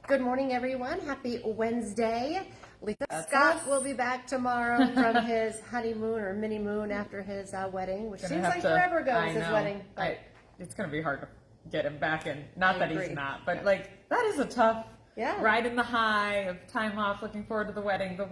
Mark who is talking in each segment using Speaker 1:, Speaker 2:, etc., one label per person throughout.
Speaker 1: Good morning, everyone. Happy Wednesday.
Speaker 2: That's
Speaker 1: Scott
Speaker 2: us.
Speaker 1: will be back tomorrow from his honeymoon or mini moon after his wedding, which seems like forever ago was his wedding.
Speaker 2: It's going to be hard to get him back in. Not that
Speaker 1: agree.
Speaker 2: he's not, but like that is a tough
Speaker 1: Yeah.
Speaker 2: ride in the high of time off, looking forward to the wedding, the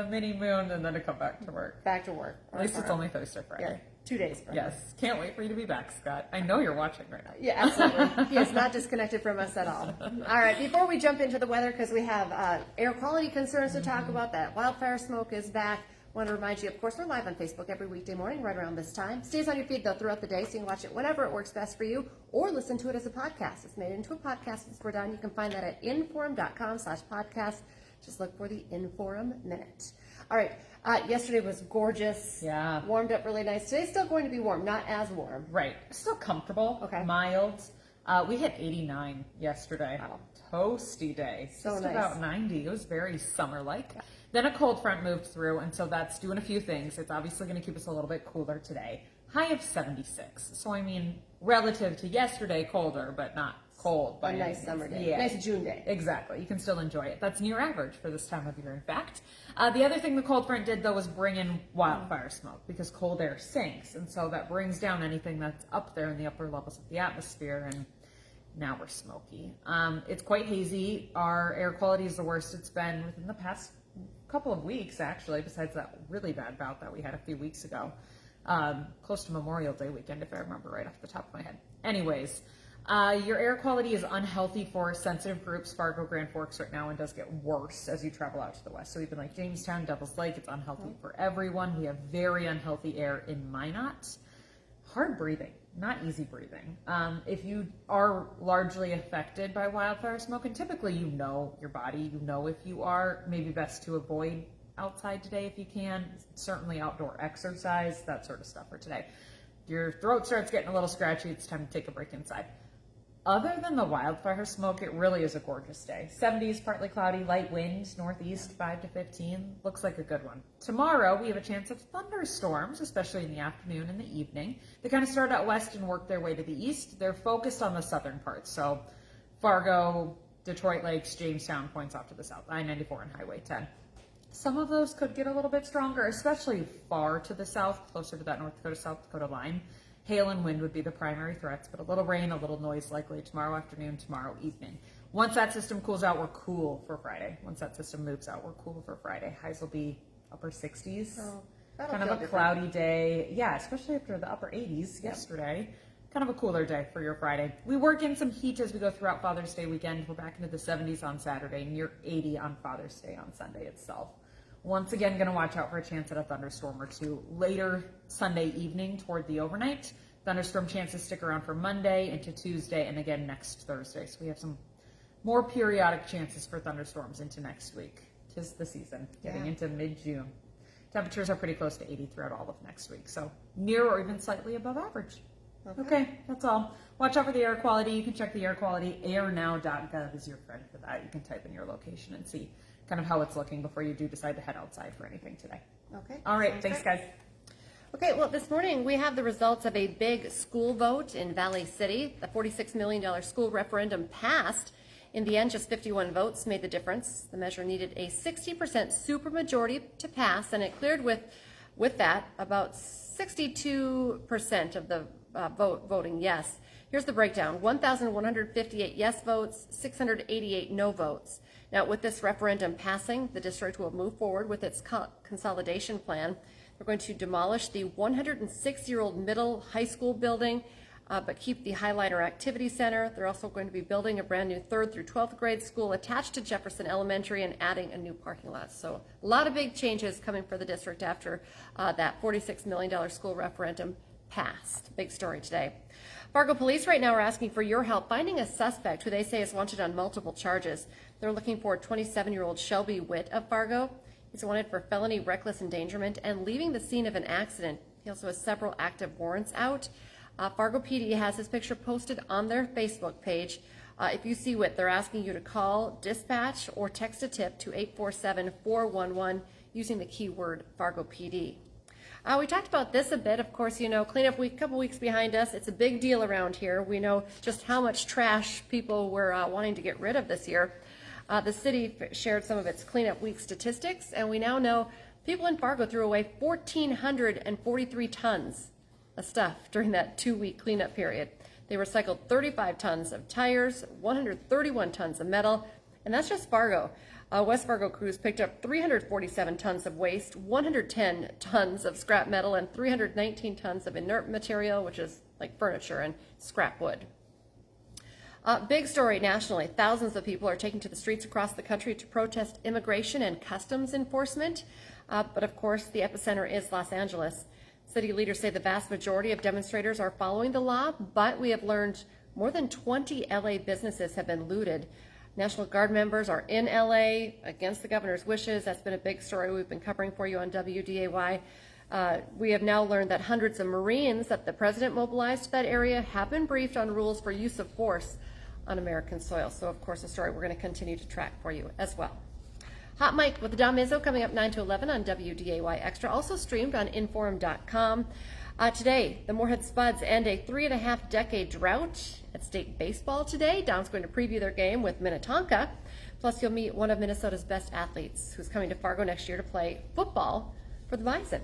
Speaker 2: mini moon, and then to come back to work.
Speaker 1: Back to work.
Speaker 2: At least it's only Thursday, Friday.
Speaker 1: Yeah, 2 days.
Speaker 2: Yes. Can't wait for you to be back, Scott. I know you're watching right now.
Speaker 1: Yeah, absolutely. He is not disconnected from us at all. All right, before we jump into the weather, because we have air quality concerns to talk about, that wildfire smoke is back. Want to remind you, of course, we're live on Facebook every weekday morning right around this time. Stays on your feed, though, throughout the day, so you can watch it whenever it works best for you, or listen to it as a podcast. It's made into a podcast once we're done. You can find that at inforum.com/podcast. Just look for the Inforum Minute. All right, yesterday was gorgeous.
Speaker 2: Yeah.
Speaker 1: Warmed up really nice. Today's still going to be warm, not as warm.
Speaker 2: Right. Still comfortable.
Speaker 1: Okay.
Speaker 2: Mild. We hit 89 yesterday.
Speaker 1: Wow.
Speaker 2: Toasty day.
Speaker 1: So
Speaker 2: Just
Speaker 1: nice.
Speaker 2: about 90. It was very summer-like. Yeah. Then a cold front moved through, and so that's doing a few things. It's obviously going to keep us a little bit cooler today. High of 76. So, I mean, relative to yesterday, colder, but not cold.
Speaker 1: A nice summer day.
Speaker 2: Yeah.
Speaker 1: Nice June day.
Speaker 2: Exactly. You can still enjoy it. That's near average for this time of year, in fact. The other thing the cold front did, though, was bring in wildfire smoke because cold air sinks. And so that brings down anything that's up there in the upper levels of the atmosphere. And now we're smoky. It's quite hazy. Our air quality is the worst it's been within the past couple of weeks, actually, besides that really bad bout that we had a few weeks ago. Close to Memorial Day weekend, if I remember right off the top of my head. Anyways, your air quality is unhealthy for sensitive groups, Fargo, Grand Forks right now, and does get worse as you travel out to the west. So even like Jamestown, Devil's Lake, it's unhealthy for everyone. We have very unhealthy air in Minot. Hard breathing, not easy breathing. If you are largely affected by wildfire smoke, and typically you know your body, you know if you are, maybe best to avoid outside today if you can. Certainly outdoor exercise, that sort of stuff for today. Your throat starts getting a little scratchy, it's time to take a break inside. Other than the wildfire smoke, it really is a gorgeous day. 70s, partly cloudy, light wind, northeast 5 to 15. Looks like a good one. Tomorrow, we have a chance of thunderstorms, especially in the afternoon and the evening. They kind of start out west and work their way to the east. They're focused on the southern parts. So Fargo, Detroit Lakes, Jamestown points off to the south, I-94 and Highway 10. Some of those could get a little bit stronger, especially far to the south, closer to that North Dakota-South Dakota line. Hail and wind would be the primary threats, but a little rain, a little noise likely tomorrow afternoon, tomorrow evening. Once that system cools out, we're cool for Friday. Once that system moves out, we're cool for Friday. Highs will be upper 60s.
Speaker 1: Oh,
Speaker 2: kind of a cloudy day. Yeah, especially after the upper 80s yesterday. Kind of a cooler day for your Friday. We work in some heat as we go throughout Father's Day weekend. We're back into the 70s on Saturday, near 80 on Father's Day on Sunday itself. Once again, going to watch out for a chance at a thunderstorm or two later Sunday evening toward the overnight. Thunderstorm chances stick around for Monday into Tuesday and again next Thursday. So we have some more periodic chances for thunderstorms into next week. 'Tis the season, getting into mid-June. Temperatures are pretty close to 80 throughout all of next week. So near or even slightly above average. Okay, that's all. Watch out for the air quality. You can check the air quality. airnow.gov is your friend for that. You can type in your location and see kind of how it's looking before you do decide to head outside for anything today.
Speaker 1: Okay.
Speaker 2: All right. Thanks, guys.
Speaker 1: Okay, well, this morning we have the results of a big school vote in Valley City. The $46 million school referendum passed. In the end, just 51 votes made the difference. The measure needed a 60% supermajority to pass, and it cleared with that about 62% of the voting yes. Here's the breakdown: 1,158 yes votes, 688 no votes. Now, with this referendum passing, the district will move forward with its consolidation plan. They're going to demolish the 106-year-old middle high school building, but keep the Highlighter Activity Center. They're also going to be building a brand new 3rd through 12th grade school attached to Jefferson Elementary and adding a new parking lot. So a lot of big changes coming for the district after that $46 million school referendum passed. Big story today. Fargo police right now are asking for your help finding a suspect who they say is wanted on multiple charges. They're looking for 27-year-old Shelby Witt of Fargo. He's wanted for felony reckless endangerment and leaving the scene of an accident. He also has several active warrants out. Fargo PD has his picture posted on their Facebook page. If you see Witt, they're asking you to call, dispatch, or text a tip to 847-411 using the keyword Fargo PD. We talked about this a bit. Of course, you know, cleanup week, couple weeks behind us. It's a big deal around here. We know just how much trash people were wanting to get rid of this year. The city shared some of its cleanup week statistics, and we now know people in Fargo threw away 1,443 tons of stuff during that 2-week cleanup period. They recycled 35 tons of tires, 131 tons of metal, and that's just Fargo. West Fargo crews picked up 347 tons of waste, 110 tons of scrap metal, and 319 tons of inert material, which is like furniture and scrap wood. Big story nationally. Thousands of people are taking to the streets across the country to protest immigration and customs enforcement. But of course, the epicenter is Los Angeles. City leaders say the vast majority of demonstrators are following the law, but we have learned more than 20 LA businesses have been looted. National Guard members are in LA against the governor's wishes. That's been a big story we've been covering for you on WDAY. We have now learned that hundreds of Marines that the president mobilized to that area have been briefed on rules for use of force on American soil. So, of course, a story we're going to continue to track for you as well. Hot Mike with Don Izzo coming up 9 to 11 on WDAY Extra, also streamed on Inforum.com. Today, the Moorhead Spuds end a 3.5-decade drought at state baseball today. Don's going to preview their game with Minnetonka. Plus, you'll meet one of Minnesota's best athletes who's coming to Fargo next year to play football for the Bison.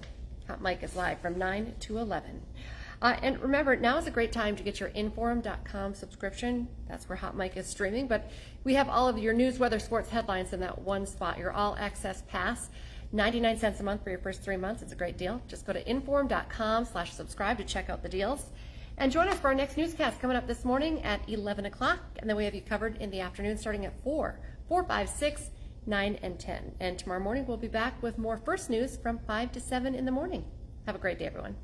Speaker 1: Hot Mike is live from 9 to 11. And remember, now is a great time to get your Inforum.com subscription. That's where Hot Mike is streaming. But we have all of your news, weather, sports headlines in that one spot. Your all-access pass, 99 cents a month for your first 3 months. It's a great deal. Just go to Inforum.com/subscribe to check out the deals. And join us for our next newscast coming up this morning at 11 o'clock. And then we have you covered in the afternoon starting at 4, 5, 6, 9, and 10. And tomorrow morning we'll be back with more First News from 5 to 7 in the morning. Have a great day, everyone.